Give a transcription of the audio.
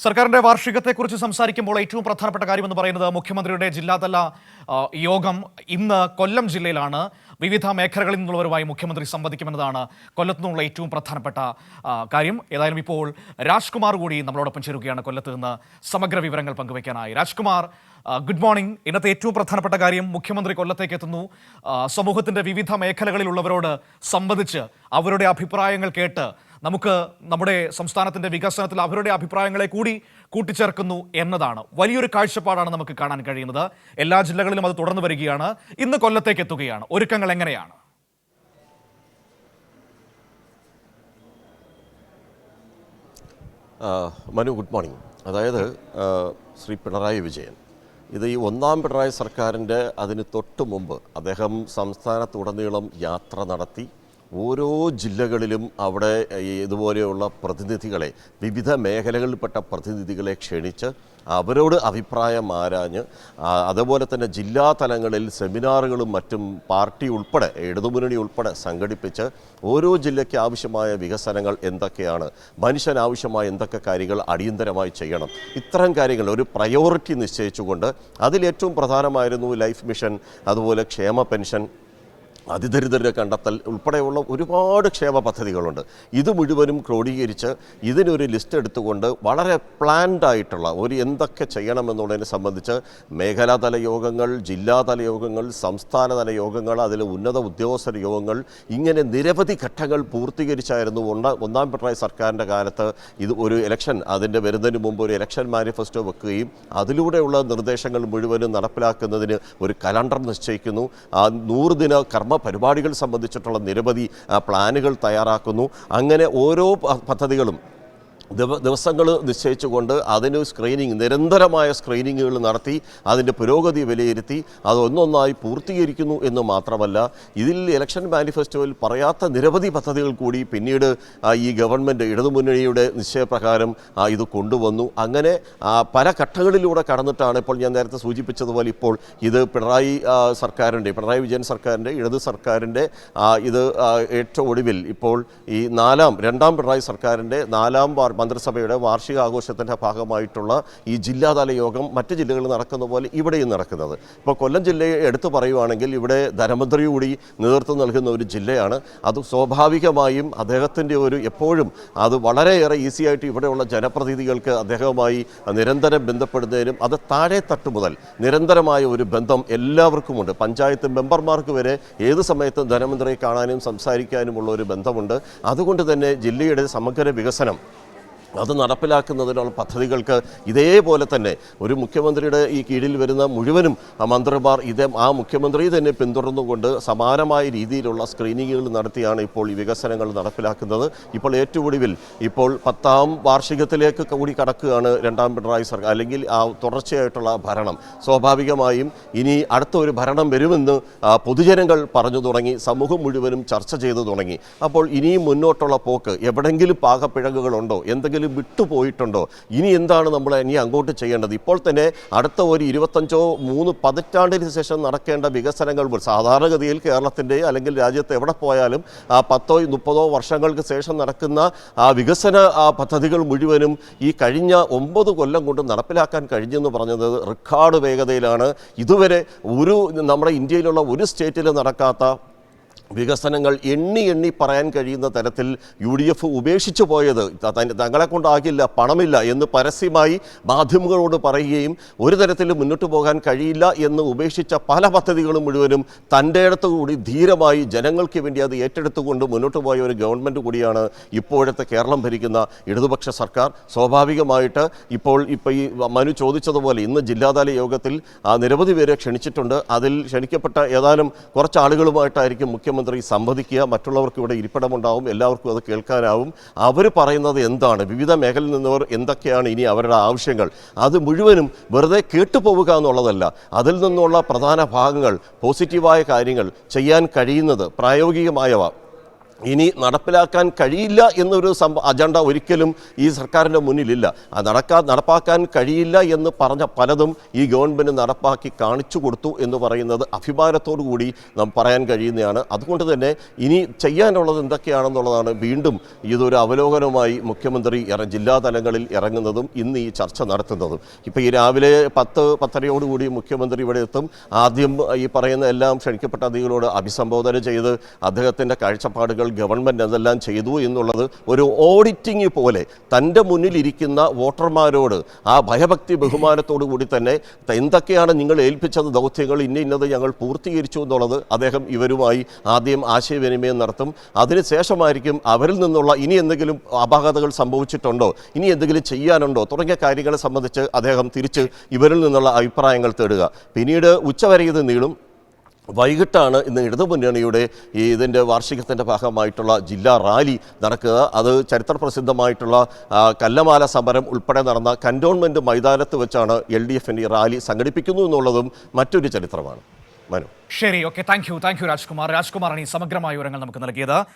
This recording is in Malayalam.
സർക്കാരിന്റെ വാർഷികത്തെക്കുറിച്ച് സംസാരിക്കുമ്പോൾ ഏറ്റവും പ്രധാനപ്പെട്ട കാര്യമെന്ന് പറയുന്നത് മുഖ്യമന്ത്രിയുടെ ജില്ലാതല യോഗം ഇന്ന് കൊല്ലം ജില്ലയിലാണ്. വിവിധ മേഖലകളിൽ നിന്നുള്ളവരുമായി മുഖ്യമന്ത്രി സംവദിക്കുമെന്നതാണ് കൊല്ലത്തു നിന്നുള്ള ഏറ്റവും പ്രധാനപ്പെട്ട കാര്യം. ഏതായാലും ഇപ്പോൾ രാജ്കുമാർ കൂടി നമ്മളോടൊപ്പം ചേരുകയാണ് കൊല്ലത്ത് നിന്ന് സമഗ്ര വിവരങ്ങൾ പങ്കുവയ്ക്കാനായി. Rajkumar, good morning. ഇന്നത്തെ ഏറ്റവും പ്രധാനപ്പെട്ട കാര്യം, മുഖ്യമന്ത്രി കൊല്ലത്തേക്ക് എത്തുന്നു. സമൂഹത്തിന്റെ വിവിധ മേഖലകളിലുള്ളവരോട് സംവദിച്ച് അവരുടെ അഭിപ്രായങ്ങൾ കേട്ട് നമുക്ക് നമ്മുടെ സംസ്ഥാനത്തിന്റെ വികസനത്തിൽ അവരുടെ അഭിപ്രായങ്ങളെ കൂടി കൂട്ടിച്ചേർക്കുന്നു എന്നതാണ് വലിയൊരു കാഴ്ചപ്പാടാണ് നമുക്ക് കാണാൻ കഴിയുന്നത്. എല്ലാ ജില്ലകളിലും അത് തുടർന്ന് വരികയാണ്. ഇന്ന് കൊല്ലത്തേക്ക് എത്തുകയാണ്. ഒരുക്കങ്ങൾ എങ്ങനെയാണ്? Manu, good morning. അതായത് ശ്രീ പിണറായി വിജയൻ ഇത് ഈ ഒന്നാം പിണറായി സർക്കാരിൻ്റെ അതിന് തൊട്ട് മുമ്പ് അദ്ദേഹം സംസ്ഥാനത്തുടനീളം യാത്ര നടത്തി ഓരോ ജില്ലകളിലും അവിടെ ഇതുപോലെയുള്ള പ്രതിനിധികളെ, വിവിധ മേഖലകളിൽപ്പെട്ട പ്രതിനിധികളെ ക്ഷണിച്ച് അവരോട് അഭിപ്രായം ആരാഞ്ഞ്, അതുപോലെ തന്നെ ജില്ലാ തലങ്ങളിൽ സെമിനാറുകളും മറ്റും പാർട്ടി ഉൾപ്പെടെ, ഇടതുമുന്നണി ഉൾപ്പെടെ സംഘടിപ്പിച്ച് ഓരോ ജില്ലയ്ക്ക് ആവശ്യമായ വികസനങ്ങൾ എന്തൊക്കെയാണ്, മനുഷ്യനാവശ്യമായ എന്തൊക്കെ കാര്യങ്ങൾ അടിയന്തരമായി ചെയ്യണം, ഇത്തരം കാര്യങ്ങൾ ഒരു പ്രയോറിറ്റി നിശ്ചയിച്ചുകൊണ്ട് അതിലേറ്റവും പ്രധാനമായിരുന്നു ലൈഫ് മിഷൻ, അതുപോലെ ക്ഷേമ പെൻഷൻ, അതിദരിദ്രരെ കണ്ടെത്തൽ ഉൾപ്പെടെയുള്ള ഒരുപാട് ക്ഷേമ പദ്ധതികളുണ്ട്. ഇത് മുഴുവനും ക്രോഡീകരിച്ച് ഇതിനൊരു ലിസ്റ്റ് എടുത്തുകൊണ്ട് വളരെ പ്ലാൻഡ് ആയിട്ടുള്ള ഒരു എന്തൊക്കെ ചെയ്യണമെന്നുള്ളതിനെ സംബന്ധിച്ച് മേഖലാതല യോഗങ്ങൾ, ജില്ലാതല യോഗങ്ങൾ, സംസ്ഥാനതല യോഗങ്ങൾ, അതിൽ ഉന്നത ഉദ്യോഗസ്ഥർ യോഗങ്ങൾ, ഇങ്ങനെ നിരവധി ഘട്ടങ്ങൾ പൂർത്തീകരിച്ചായിരുന്നു ഒന്നാം പിണറായി സർക്കാരിൻ്റെ കാലത്ത് ഇത് ഒരു ഇലക്ഷൻ, അതിൻ്റെ വരുന്നതിന് മുമ്പ് ഒരു ഇലക്ഷൻ മാനിഫെസ്റ്റോ വെക്കുകയും അതിലൂടെയുള്ള നിർദ്ദേശങ്ങൾ മുഴുവനും നടപ്പിലാക്കുന്നതിന് ഒരു കലണ്ടർ നിശ്ചയിക്കുന്നു. 100 ദിന കർമ്മ പരിപാടികൾ സംബന്ധിച്ചിട്ടുള്ള നിരവധി പ്ലാനുകൾ തയ്യാറാക്കുന്നു. അങ്ങനെ ഓരോ പദ്ധതികളും ദിവസങ്ങൾ നിശ്ചയിച്ചുകൊണ്ട് അതിന് നിരന്തരമായ സ്ക്രീനിങ്ങുകൾ നടത്തി അതിൻ്റെ പുരോഗതി വിലയിരുത്തി അത് ഒന്നൊന്നായി പൂർത്തീകരിക്കുന്നു എന്ന് മാത്രമല്ല, ഇതിൽ ഇലക്ഷൻ മാനിഫെസ്റ്റോയിൽ പറയാത്ത നിരവധി പദ്ധതികൾ കൂടി പിന്നീട് ഈ ഗവൺമെൻറ് ഇടതുമുന്നണിയുടെ നിശ്ചയപ്രകാരം ഇത് കൊണ്ടുവന്നു. അങ്ങനെ പല ഘട്ടങ്ങളിലൂടെ കടന്നിട്ടാണ് ഇപ്പോൾ ഞാൻ നേരത്തെ സൂചിപ്പിച്ചതുപോലെ ഇപ്പോൾ ഇത് പിണറായി വിജയൻ സർക്കാരിൻ്റെ ഇടത് സർക്കാരിൻ്റെ ഇത് ഏറ്റവും ഒടുവിൽ ഇപ്പോൾ ഈ രണ്ടാം പിണറായി സർക്കാരിൻ്റെ 4ാം മന്ത്രിസഭയുടെ വാർഷിക ആഘോഷത്തിൻ്റെ ഭാഗമായിട്ടുള്ള ഈ ജില്ലാതല യോഗം മറ്റ് ജില്ലകളിൽ നടക്കുന്ന പോലെ ഇവിടെയും നടക്കുന്നത്. ഇപ്പോൾ കൊല്ലം ജില്ലയെ എടുത്തു പറയുവാണെങ്കിൽ ഇവിടെ ധനമന്ത്രി കൂടി നേതൃത്വം നൽകുന്ന ഒരു ജില്ലയാണ്. അത് സ്വാഭാവികമായും അദ്ദേഹത്തിൻ്റെ എപ്പോഴും അത് വളരെയേറെ ഈസിയായിട്ട് ഇവിടെയുള്ള ജനപ്രതിനിധികൾക്ക് അദ്ദേഹവുമായി നിരന്തരം ബന്ധപ്പെടുന്നതിനും അത് താഴെ തട്ട് മുതൽ നിരന്തരമായ ഒരു ബന്ധം എല്ലാവർക്കുമുണ്ട്. പഞ്ചായത്ത് മെമ്പർമാർക്ക് വരെ ഏത് സമയത്തും ധനമന്ത്രിയെ കാണാനും സംസാരിക്കാനുമുള്ള ഒരു ബന്ധമുണ്ട്. അതുകൊണ്ട് തന്നെ ജില്ലയുടെ സമഗ്ര വികസനം അത് നടപ്പിലാക്കുന്നതിനുള്ള പദ്ധതികൾക്ക് ഇതേപോലെ തന്നെ ഒരു മുഖ്യമന്ത്രിയുടെ ഈ കീഴിൽ വരുന്ന മുഴുവനും മന്ത്രിമാർ ആ മുഖ്യമന്ത്രി തന്നെ പിന്തുടർന്നുകൊണ്ട് സമാനമായ രീതിയിലുള്ള സ്ക്രീനിങ്ങുകൾ നടത്തിയാണ് ഇപ്പോൾ ഈ വികസനങ്ങൾ നടപ്പിലാക്കുന്നത്. ഇപ്പോൾ ഏറ്റവും ഒടുവിൽ ഇപ്പോൾ 10ാം വാർഷികത്തിലേക്ക് കൂടി കടക്കുകയാണ് രണ്ടാം പിണറായി സർക്കാർ, അല്ലെങ്കിൽ ആ തുടർച്ചയായിട്ടുള്ള ഭരണം. സ്വാഭാവികമായും ഇനി അടുത്ത ഒരു ഭരണം വരുമെന്ന് പൊതുജനങ്ങൾ പറഞ്ഞു തുടങ്ങി, സമൂഹം മുഴുവനും ചർച്ച ചെയ്തു തുടങ്ങി. അപ്പോൾ ഇനിയും മുന്നോട്ടുള്ള പോക്ക് എവിടെയെങ്കിലും പാകപ്പിഴകുകളുണ്ടോ, എന്തെങ്കിലും വിട്ടുപോയിട്ടുണ്ടോ, ഇനി എന്താണ് നമ്മൾ ഇനി അങ്ങോട്ട് ചെയ്യേണ്ടത്? ഇപ്പോൾ തന്നെ അടുത്ത ഒരു 25-3 പതിറ്റാണ്ടിന് ശേഷം നടക്കേണ്ട വികസനങ്ങൾ സാധാരണഗതിയിൽ കേരളത്തിൻ്റെ അല്ലെങ്കിൽ രാജ്യത്ത് എവിടെ പോയാലും 10-30 വർഷങ്ങൾക്ക് ശേഷം നടക്കുന്ന വികസന പദ്ധതികൾ മുഴുവനും ഈ കഴിഞ്ഞ 9 കൊല്ലം കൊണ്ട് നടപ്പിലാക്കാൻ കഴിഞ്ഞെന്ന് പറഞ്ഞത് റെക്കോർഡ് വേഗതയിലാണ്. ഇതുവരെ നമ്മുടെ ഇന്ത്യയിലുള്ള ഒരു സ്റ്റേറ്റിൽ നടക്കാത്ത വികസനങ്ങൾ എണ്ണി പറയാൻ കഴിയുന്ന തരത്തിൽ UDF ഉപേക്ഷിച്ചു പോയത്, തങ്ങളെ കൊണ്ടാകില്ല, പണമില്ല എന്ന് പരസ്യമായി മാധ്യമങ്ങളോട് പറയുകയും ഒരു തരത്തിൽ മുന്നോട്ട് പോകാൻ കഴിയില്ല എന്ന് ഉപേക്ഷിച്ച പല പദ്ധതികളും മുഴുവനും തൻ്റെ അടുത്തുകൂടി ധീരമായി ജനങ്ങൾക്ക് വേണ്ടി അത് ഏറ്റെടുത്തുകൊണ്ട് മുന്നോട്ട് പോയ ഒരു ഗവൺമെൻറ് കൂടിയാണ് ഇപ്പോഴത്തെ കേരളം ഭരിക്കുന്ന ഇടതുപക്ഷ സർക്കാർ. സ്വാഭാവികമായിട്ട് ഇപ്പോൾ ഈ മനു ചോദിച്ചതുപോലെ ഇന്ന് ജില്ലാതല യോഗത്തിൽ നിരവധി പേരെ ക്ഷണിച്ചിട്ടുണ്ട്. അതിൽ ക്ഷണിക്കപ്പെട്ട ഏതാനും കുറച്ച് ആളുകളുമായിട്ടായിരിക്കും മുഖ്യമന്ത്രി സംവദിക്കുക. മറ്റുള്ളവർക്ക് ഇവിടെ ഇരിപ്പിടമുണ്ടാവും, എല്ലാവർക്കും അത് കേൾക്കാനാവും. അവർ പറയുന്നത് എന്താണ്, വിവിധ മേഖലയിൽ നിന്നവർ എന്തൊക്കെയാണ് ഇനി അവരുടെ ആവശ്യങ്ങൾ, അത് മുഴുവനും വെറുതെ കേട്ടുപോവുക എന്നുള്ളതല്ല. അതിൽ നിന്നുള്ള പ്രധാന ഭാഗങ്ങൾ, പോസിറ്റീവായ കാര്യങ്ങൾ, ചെയ്യാൻ കഴിയുന്നത്, പ്രായോഗികമായവ ഇനി നടപ്പിലാക്കാൻ കഴിയില്ല എന്നൊരു അജണ്ട ഒരിക്കലും ഈ സർക്കാരിൻ്റെ മുന്നിലില്ല. നടപ്പാക്കാൻ കഴിയില്ല എന്ന് പറഞ്ഞ പലതും ഈ ഗവൺമെൻറ് നടപ്പാക്കി കാണിച്ചു കൊടുത്തു എന്ന് പറയുന്നത് അഭിമാനത്തോടു കൂടി നാം പറയാൻ കഴിയുന്നതാണ്. അതുകൊണ്ട് തന്നെ ഇനി ചെയ്യാനുള്ളത് എന്തൊക്കെയാണെന്നുള്ളതാണ് വീണ്ടും ഇതൊരു അവലോകനവുമായി മുഖ്യമന്ത്രി ജില്ലാ തലങ്ങളിൽ ഇറങ്ങുന്നതും ഇന്ന് ഈ ചർച്ച നടത്തുന്നതും. ഇപ്പോൾ ഈ രാവിലെ 10-10:30 മുഖ്യമന്ത്രി ഇവിടെ എത്തും. ആദ്യം ഈ പറയുന്ന എല്ലാം ക്ഷണിക്കപ്പെട്ട അതിഥികളോട് അഭിസംബോധന ചെയ്ത് അദ്ദേഹത്തിൻ്റെ കാഴ്ചപ്പാടുകൾ ഗവൺമെൻറ് അതെല്ലാം ചെയ്തു എന്നുള്ളത് ഒരു ഓഡിറ്റിംഗ് പോലെ തൻ്റെ മുന്നിലിരിക്കുന്ന വോട്ടർമാരോട് ആ ഭയഭക്തി ബഹുമാനത്തോടു കൂടി തന്നെ എന്തൊക്കെയാണ് നിങ്ങൾ ഏൽപ്പിച്ചത് ദൗത്യങ്ങൾ ഇന്നത് ഞങ്ങൾ പൂർത്തീകരിച്ചു എന്നുള്ളത് അദ്ദേഹം ഇവരുമായി ആദ്യം ആശയവിനിമയം നടത്തും. അതിനുശേഷമായിരിക്കും അവരിൽ നിന്നുള്ള ഇനി എന്തെങ്കിലും അപാകതകൾ സംഭവിച്ചിട്ടുണ്ടോ, ഇനി എന്തെങ്കിലും ചെയ്യാനുണ്ടോ തുടങ്ങിയ കാര്യങ്ങളെ സംബന്ധിച്ച് അദ്ദേഹം തിരിച്ച് ഇവരിൽ നിന്നുള്ള അഭിപ്രായങ്ങൾ തേടുക. പിന്നീട് ഉച്ചവരെ ഇത് നീളും. വൈകിട്ടാണ് ഇന്ന് ഇടതുമുന്നണിയുടെ ഇതിൻ്റെ വാർഷികത്തിൻ്റെ ഭാഗമായിട്ടുള്ള ജില്ലാ റാലി നടക്കുക. അത് ചരിത്രപ്രസിദ്ധമായിട്ടുള്ള കല്ലമാല സമരം ഉൾപ്പെടെ നടന്ന കന്റോൺമെൻറ്റ് മൈതാനത്ത് വെച്ചാണ് LDF ഈ റാലി സംഘടിപ്പിക്കുന്നു എന്നുള്ളതും മറ്റൊരു ചരിത്രമാണ്. മനു. ശരി, ഓക്കെ, താങ്ക് യു രാജ്കുമാറാണ് ഈ സമഗ്രമായ വിവരങ്ങൾ നമുക്ക് നൽകിയത്.